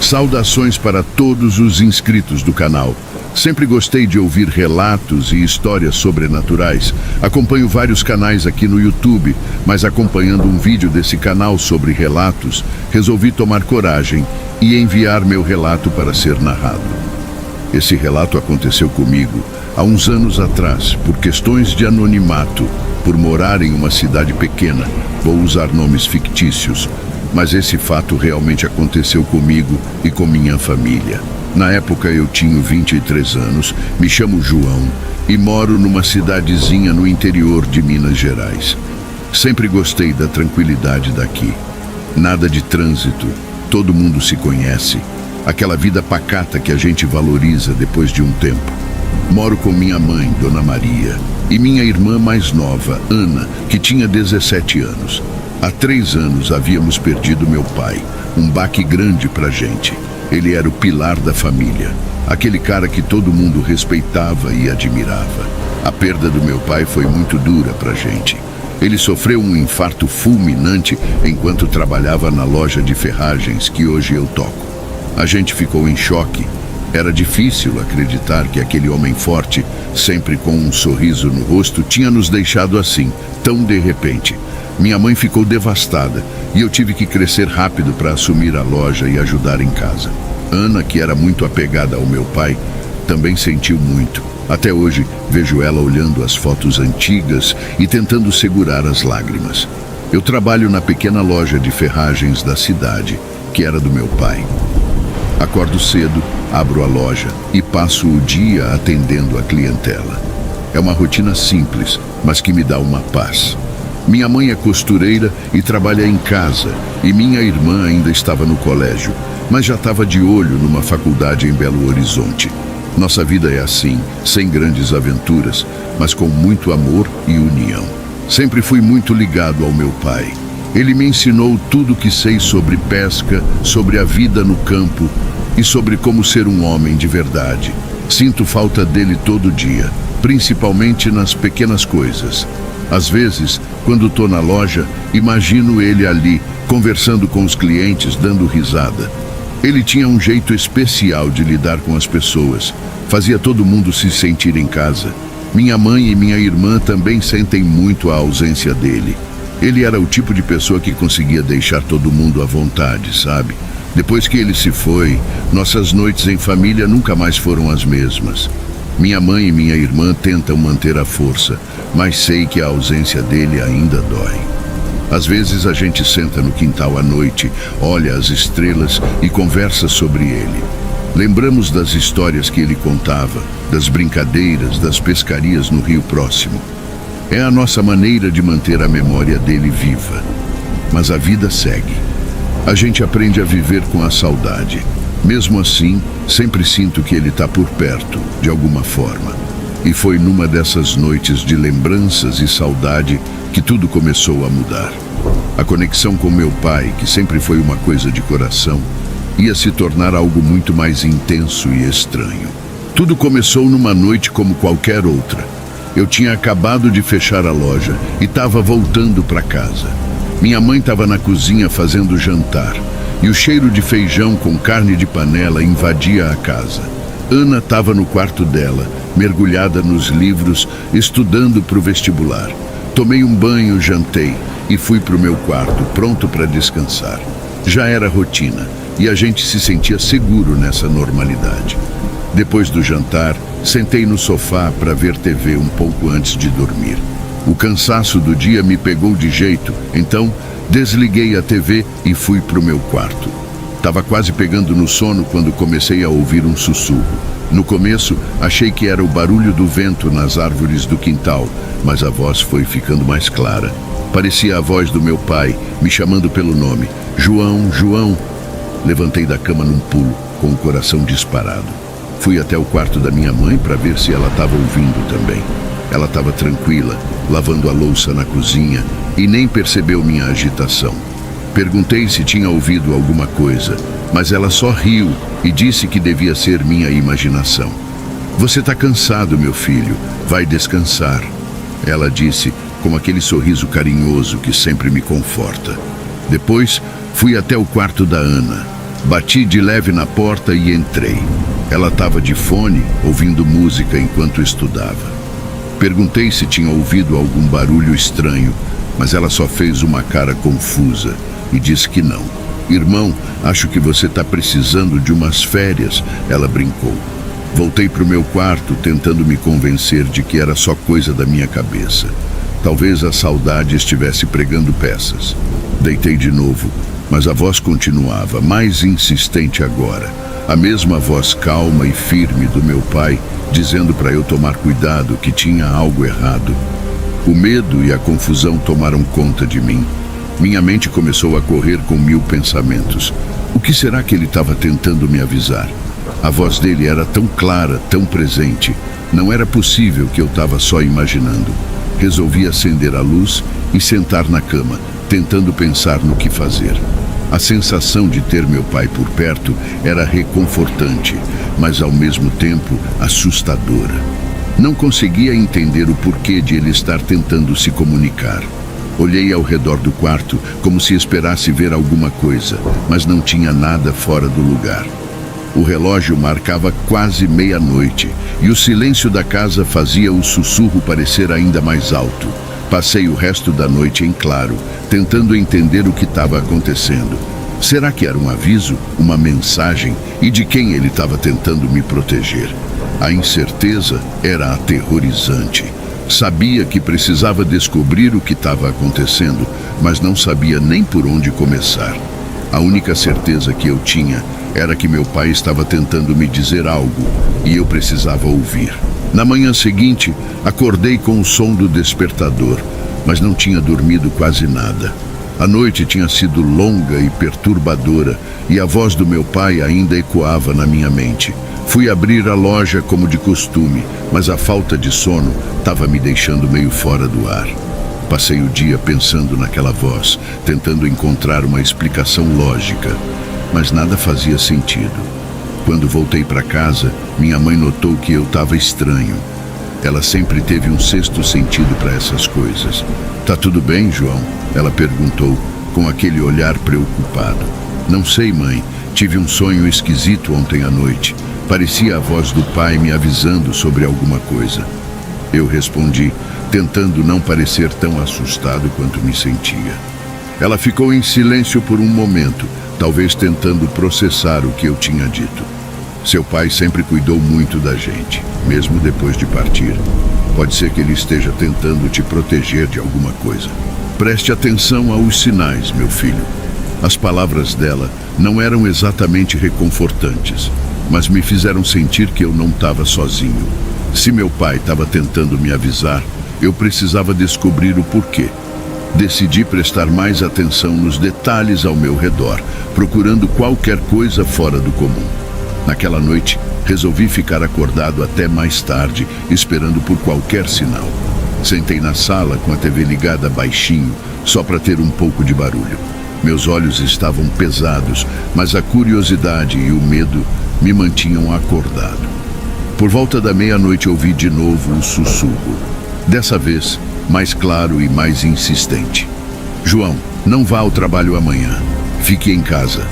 Saudações para todos os inscritos do canal. Sempre gostei de ouvir relatos e histórias sobrenaturais. Acompanho vários canais aqui no YouTube, mas acompanhando um vídeo desse canal sobre relatos, resolvi tomar coragem e enviar meu relato para ser narrado. Esse relato aconteceu comigo há uns anos atrás, por questões de anonimato, por morar em uma cidade pequena. Vou usar nomes fictícios, mas esse fato realmente aconteceu comigo e com minha família. Na época eu tinha 23 anos, me chamo João e moro numa cidadezinha no interior de Minas Gerais. Sempre gostei da tranquilidade daqui. Nada de trânsito, todo mundo se conhece. Aquela vida pacata que a gente valoriza depois de um tempo. Moro com minha mãe, Dona Maria, e minha irmã mais nova, Ana, que tinha 17 anos. Há 3 anos havíamos perdido meu pai, um baque grande pra gente. Ele era o pilar da família, aquele cara que todo mundo respeitava e admirava. A perda do meu pai foi muito dura pra gente. Ele sofreu um infarto fulminante enquanto trabalhava na loja de ferragens que hoje eu toco. A gente ficou em choque. Era difícil acreditar que aquele homem forte, sempre com um sorriso no rosto, tinha nos deixado assim, tão de repente. Minha mãe ficou devastada e eu tive que crescer rápido para assumir a loja e ajudar em casa. Ana, que era muito apegada ao meu pai, também sentiu muito. Até hoje vejo ela olhando as fotos antigas e tentando segurar as lágrimas. Eu trabalho na pequena loja de ferragens da cidade, que era do meu pai. Acordo cedo, abro a loja e passo o dia atendendo a clientela. É uma rotina simples, mas que me dá uma paz. Minha mãe é costureira e trabalha em casa, e minha irmã ainda estava no colégio, mas já estava de olho numa faculdade em Belo Horizonte. Nossa vida é assim, sem grandes aventuras, mas com muito amor e união. Sempre fui muito ligado ao meu pai. Ele me ensinou tudo o que sei sobre pesca, sobre a vida no campo e sobre como ser um homem de verdade. Sinto falta dele todo dia, principalmente nas pequenas coisas. Às vezes, quando estou na loja, imagino ele ali, conversando com os clientes, dando risada. Ele tinha um jeito especial de lidar com as pessoas, fazia todo mundo se sentir em casa. Minha mãe e minha irmã também sentem muito a ausência dele. Ele era o tipo de pessoa que conseguia deixar todo mundo à vontade, sabe? Depois que ele se foi, nossas noites em família nunca mais foram as mesmas. Minha mãe e minha irmã tentam manter a força, mas sei que a ausência dele ainda dói. Às vezes a gente senta no quintal à noite, olha as estrelas e conversa sobre ele. Lembramos das histórias que ele contava, das brincadeiras, das pescarias no rio próximo. É a nossa maneira de manter a memória dele viva. Mas a vida segue. A gente aprende a viver com a saudade. Mesmo assim, sempre sinto que ele está por perto, de alguma forma. E foi numa dessas noites de lembranças e saudade que tudo começou a mudar. A conexão com meu pai, que sempre foi uma coisa de coração, ia se tornar algo muito mais intenso e estranho. Tudo começou numa noite como qualquer outra. Eu tinha acabado de fechar a loja e estava voltando para casa. Minha mãe estava na cozinha fazendo jantar e o cheiro de feijão com carne de panela invadia a casa. Ana estava no quarto dela, mergulhada nos livros, estudando para o vestibular. Tomei um banho, jantei e fui para o meu quarto, pronto para descansar. Já era rotina e a gente se sentia seguro nessa normalidade. Depois do jantar, sentei no sofá para ver TV um pouco antes de dormir. O cansaço do dia me pegou de jeito, então desliguei a TV e fui para o meu quarto. Estava quase pegando no sono quando comecei a ouvir um sussurro. No começo, achei que era o barulho do vento nas árvores do quintal, mas a voz foi ficando mais clara. Parecia a voz do meu pai, me chamando pelo nome. João, João. Levantei da cama num pulo, com o coração disparado. Fui até o quarto da minha mãe para ver se ela estava ouvindo também. Ela estava tranquila, lavando a louça na cozinha e nem percebeu minha agitação. Perguntei se tinha ouvido alguma coisa, mas ela só riu e disse que devia ser minha imaginação. Você está cansado, meu filho, vai descansar. Ela disse com aquele sorriso carinhoso que sempre me conforta. Depois, fui até o quarto da Ana. Bati de leve na porta e entrei. Ela estava de fone, ouvindo música enquanto estudava. Perguntei se tinha ouvido algum barulho estranho, mas ela só fez uma cara confusa e disse que não. Irmão, acho que você está precisando de umas férias, ela brincou. Voltei para o meu quarto, tentando me convencer de que era só coisa da minha cabeça. Talvez a saudade estivesse pregando peças. Deitei de novo, mas a voz continuava, mais insistente agora. A mesma voz calma e firme do meu pai, dizendo para eu tomar cuidado, que tinha algo errado. O medo e a confusão tomaram conta de mim. Minha mente começou a correr com 1000 pensamentos. O que será que ele estava tentando me avisar? A voz dele era tão clara, tão presente. Não era possível que eu estava só imaginando. Resolvi acender a luz e sentar na cama, tentando pensar no que fazer. A sensação de ter meu pai por perto era reconfortante, mas ao mesmo tempo assustadora. Não conseguia entender o porquê de ele estar tentando se comunicar. Olhei ao redor do quarto como se esperasse ver alguma coisa, mas não tinha nada fora do lugar. O relógio marcava quase meia-noite e o silêncio da casa fazia o sussurro parecer ainda mais alto. Passei o resto da noite em claro, tentando entender o que estava acontecendo. Será que era um aviso, uma mensagem, e de quem ele estava tentando me proteger? A incerteza era aterrorizante. Sabia que precisava descobrir o que estava acontecendo, mas não sabia nem por onde começar. A única certeza que eu tinha era que meu pai estava tentando me dizer algo e eu precisava ouvir. Na manhã seguinte, acordei com o som do despertador, mas não tinha dormido quase nada. A noite tinha sido longa e perturbadora e a voz do meu pai ainda ecoava na minha mente. Fui abrir a loja como de costume, mas a falta de sono estava me deixando meio fora do ar. Passei o dia pensando naquela voz, tentando encontrar uma explicação lógica, mas nada fazia sentido. Quando voltei para casa, minha mãe notou que eu estava estranho. Ela sempre teve um sexto sentido para essas coisas. Tá tudo bem, João? Ela perguntou, com aquele olhar preocupado. Não sei, mãe. Tive um sonho esquisito ontem à noite. Parecia a voz do pai me avisando sobre alguma coisa. Eu respondi, tentando não parecer tão assustado quanto me sentia. Ela ficou em silêncio por um momento, talvez tentando processar o que eu tinha dito. Seu pai sempre cuidou muito da gente, mesmo depois de partir. Pode ser que ele esteja tentando te proteger de alguma coisa. Preste atenção aos sinais, meu filho. As palavras dela não eram exatamente reconfortantes, mas me fizeram sentir que eu não estava sozinho. Se meu pai estava tentando me avisar, eu precisava descobrir o porquê. Decidi prestar mais atenção nos detalhes ao meu redor, procurando qualquer coisa fora do comum. Naquela noite, resolvi ficar acordado até mais tarde, esperando por qualquer sinal. Sentei na sala com a TV ligada baixinho, só para ter um pouco de barulho. Meus olhos estavam pesados, mas a curiosidade e o medo me mantinham acordado. Por volta da meia-noite ouvi de novo o sussurro. Dessa vez, mais claro e mais insistente. João, não vá ao trabalho amanhã. Fique em casa.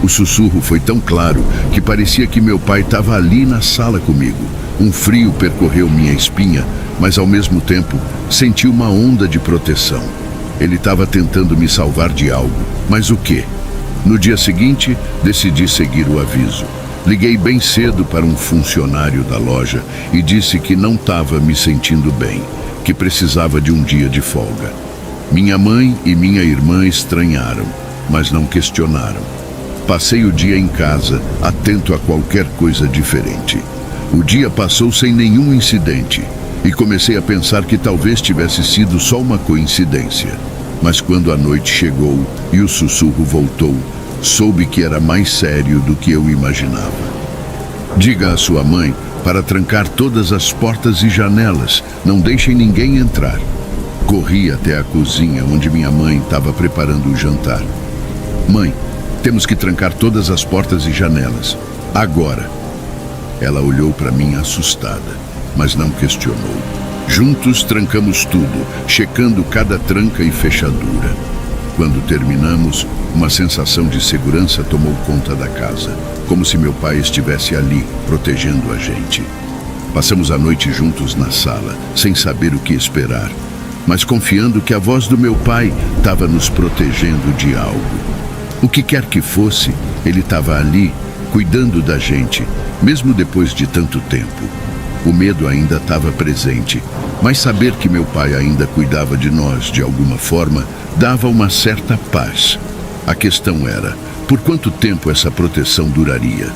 O sussurro foi tão claro que parecia que meu pai estava ali na sala comigo. Um frio percorreu minha espinha, mas ao mesmo tempo senti uma onda de proteção. Ele estava tentando me salvar de algo, mas o quê? No dia seguinte, decidi seguir o aviso. Liguei bem cedo para um funcionário da loja e disse que não estava me sentindo bem, que precisava de um dia de folga. Minha mãe e minha irmã estranharam, mas não questionaram. Passei o dia em casa, atento a qualquer coisa diferente. O dia passou sem nenhum incidente e comecei a pensar que talvez tivesse sido só uma coincidência. Mas quando a noite chegou e o sussurro voltou, soube que era mais sério do que eu imaginava. Diga à sua mãe para trancar todas as portas e janelas, não deixem ninguém entrar. Corri até a cozinha onde minha mãe estava preparando o jantar. Mãe, temos que trancar todas as portas e janelas. Agora. Ela olhou para mim assustada, mas não questionou. Juntos trancamos tudo, checando cada tranca e fechadura. quando terminamos, uma sensação de segurança tomou conta da casa, como se meu pai estivesse ali, protegendo a gente. Passamos a noite juntos na sala, sem saber o que esperar, mas confiando que a voz do meu pai estava nos protegendo de algo. O que quer que fosse, ele estava ali, cuidando da gente, mesmo depois de tanto tempo. O medo ainda estava presente, mas saber que meu pai ainda cuidava de nós de alguma forma dava uma certa paz. A questão era, por quanto tempo essa proteção duraria?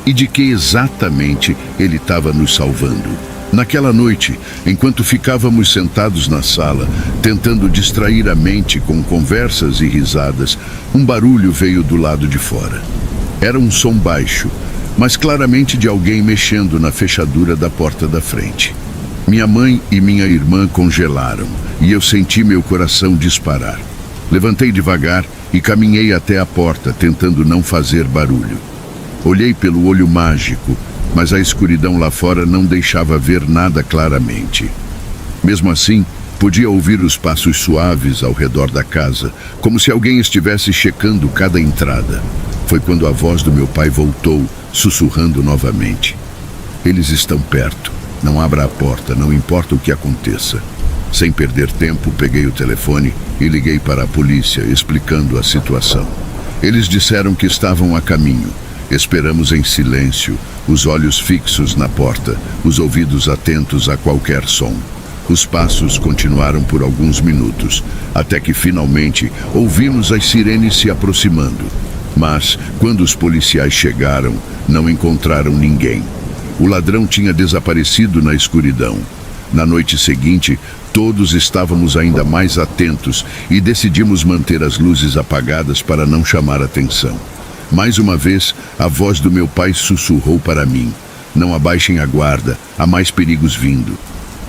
E de que exatamente ele estava nos salvando? Naquela noite, enquanto ficávamos sentados na sala, tentando distrair a mente com conversas e risadas, um barulho veio do lado de fora. Era um som baixo, mas claramente de alguém mexendo na fechadura da porta da frente. Minha mãe e minha irmã congelaram, e eu senti meu coração disparar. Levantei devagar e caminhei até a porta, tentando não fazer barulho. Olhei pelo olho mágico, mas a escuridão lá fora não deixava ver nada claramente. Mesmo assim, podia ouvir os passos suaves ao redor da casa, como se alguém estivesse checando cada entrada. Foi quando a voz do meu pai voltou, sussurrando novamente. Eles estão perto. Não abra a porta, não importa o que aconteça. Sem perder tempo, peguei o telefone e liguei para a polícia, explicando a situação. Eles disseram que estavam a caminho. Esperamos em silêncio, os olhos fixos na porta, os ouvidos atentos a qualquer som. Os passos continuaram por alguns minutos, até que finalmente ouvimos as sirenes se aproximando. Mas, quando os policiais chegaram, não encontraram ninguém. O ladrão tinha desaparecido na escuridão. Na noite seguinte, todos estávamos ainda mais atentos e decidimos manter as luzes apagadas para não chamar atenção. Mais uma vez, a voz do meu pai sussurrou para mim. Não abaixem a guarda, há mais perigos vindo.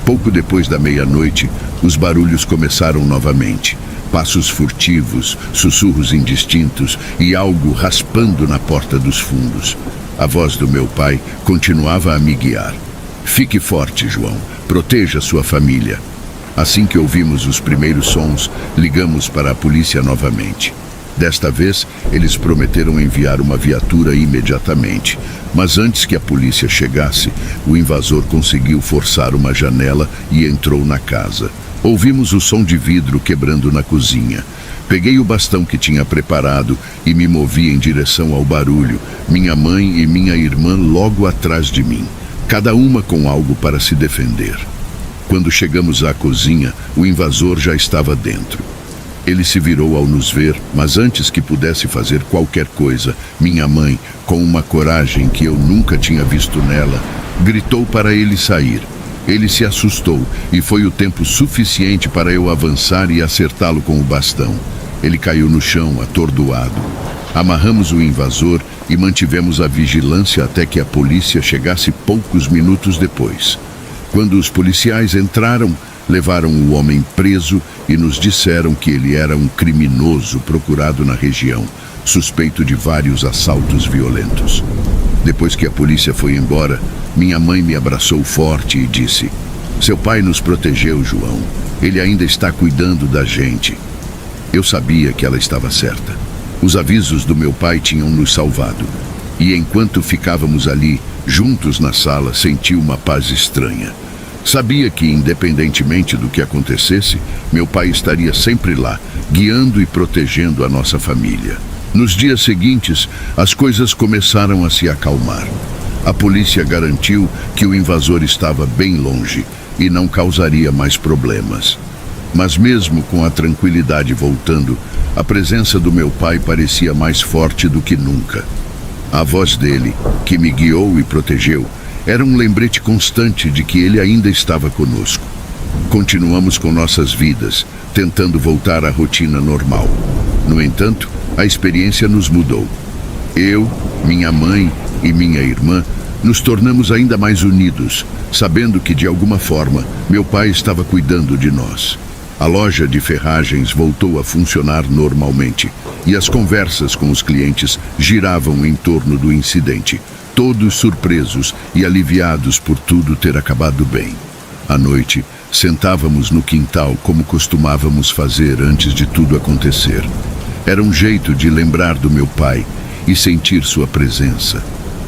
Pouco depois da meia-noite, os barulhos começaram novamente. Passos furtivos, sussurros indistintos e algo raspando na porta dos fundos. A voz do meu pai continuava a me guiar. Fique forte, João. Proteja sua família. Assim que ouvimos os primeiros sons, ligamos para a polícia novamente. Desta vez, eles prometeram enviar uma viatura imediatamente. Mas antes que a polícia chegasse, o invasor conseguiu forçar uma janela e entrou na casa. Ouvimos o som de vidro quebrando na cozinha. Peguei o bastão que tinha preparado e me movi em direção ao barulho. Minha mãe e minha irmã logo atrás de mim, cada uma com algo para se defender. Quando chegamos à cozinha, o invasor já estava dentro. Ele se virou ao nos ver, mas antes que pudesse fazer qualquer coisa, minha mãe, com uma coragem que eu nunca tinha visto nela, gritou para ele sair. Ele se assustou e foi o tempo suficiente para eu avançar e acertá-lo com o bastão. Ele caiu no chão, atordoado. Amarramos o invasor e mantivemos a vigilância até que a polícia chegasse poucos minutos depois. Quando os policiais entraram, levaram o homem preso e nos disseram que ele era um criminoso procurado na região, suspeito de vários assaltos violentos. Depois que a polícia foi embora, minha mãe me abraçou forte e disse: "Seu pai nos protegeu, João. Ele ainda está cuidando da gente." Eu sabia que ela estava certa. Os avisos do meu pai tinham nos salvado. E enquanto ficávamos ali, juntos na sala, senti uma paz estranha. Sabia que, independentemente do que acontecesse, meu pai estaria sempre lá, guiando e protegendo a nossa família. Nos dias seguintes, as coisas começaram a se acalmar. A polícia garantiu que o invasor estava bem longe e não causaria mais problemas. Mas mesmo com a tranquilidade voltando, a presença do meu pai parecia mais forte do que nunca. A voz dele, que me guiou e protegeu, era um lembrete constante de que ele ainda estava conosco. Continuamos com nossas vidas, tentando voltar à rotina normal. No entanto, a experiência nos mudou. Eu, minha mãe e minha irmã nos tornamos ainda mais unidos, sabendo que, de alguma forma, meu pai estava cuidando de nós. A loja de ferragens voltou a funcionar normalmente e as conversas com os clientes giravam em torno do incidente, todos surpresos e aliviados por tudo ter acabado bem. À noite, Sentávamos no quintal como costumávamos fazer antes de tudo acontecer. Era um jeito de lembrar do meu pai e sentir sua presença.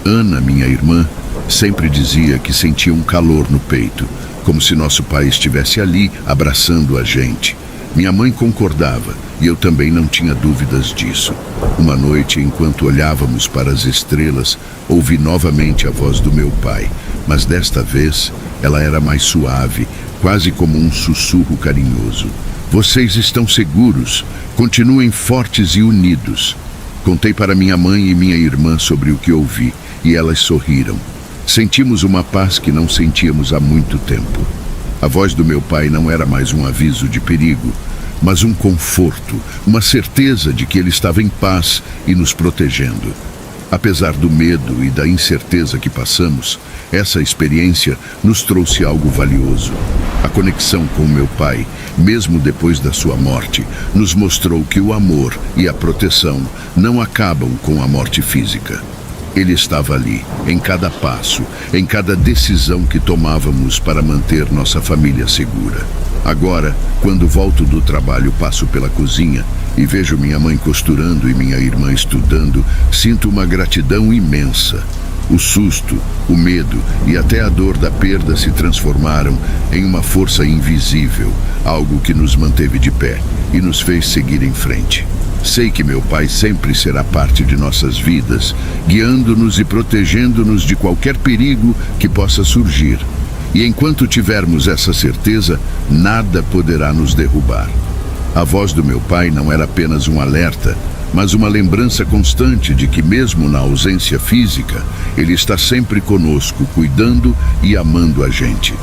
Ana, minha irmã, sempre dizia que sentia um calor no peito, como se nosso pai estivesse ali abraçando a gente. Minha mãe concordava e eu também não tinha dúvidas disso. Uma noite, enquanto olhávamos para as estrelas, ouvi novamente a voz do meu pai, mas desta vez ela era mais suave, quase como um sussurro carinhoso. Vocês estão seguros, continuem fortes e unidos. Contei para minha mãe e minha irmã sobre o que ouvi e elas sorriram. Sentimos uma paz que não sentíamos há muito tempo. A voz do meu pai não era mais um aviso de perigo, mas um conforto, uma certeza de que ele estava em paz e nos protegendo. Apesar do medo e da incerteza que passamos, essa experiência nos trouxe algo valioso. A conexão com meu pai, mesmo depois da sua morte, nos mostrou que o amor e a proteção não acabam com a morte física. Ele estava ali, em cada passo, em cada decisão que tomávamos para manter nossa família segura. Agora, quando volto do trabalho, passo pela cozinha e vejo minha mãe costurando e minha irmã estudando, sinto uma gratidão imensa. O susto, o medo e até a dor da perda se transformaram em uma força invisível, algo que nos manteve de pé e nos fez seguir em frente. Sei que meu pai sempre será parte de nossas vidas, guiando-nos e protegendo-nos de qualquer perigo que possa surgir. E enquanto tivermos essa certeza, nada poderá nos derrubar. A voz do meu pai não era apenas um alerta, mas uma lembrança constante de que mesmo na ausência física, ele está sempre conosco, cuidando e amando a gente.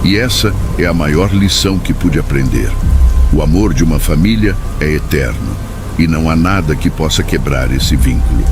E essa é a maior lição que pude aprender. O amor de uma família é eterno, e não há nada que possa quebrar esse vínculo.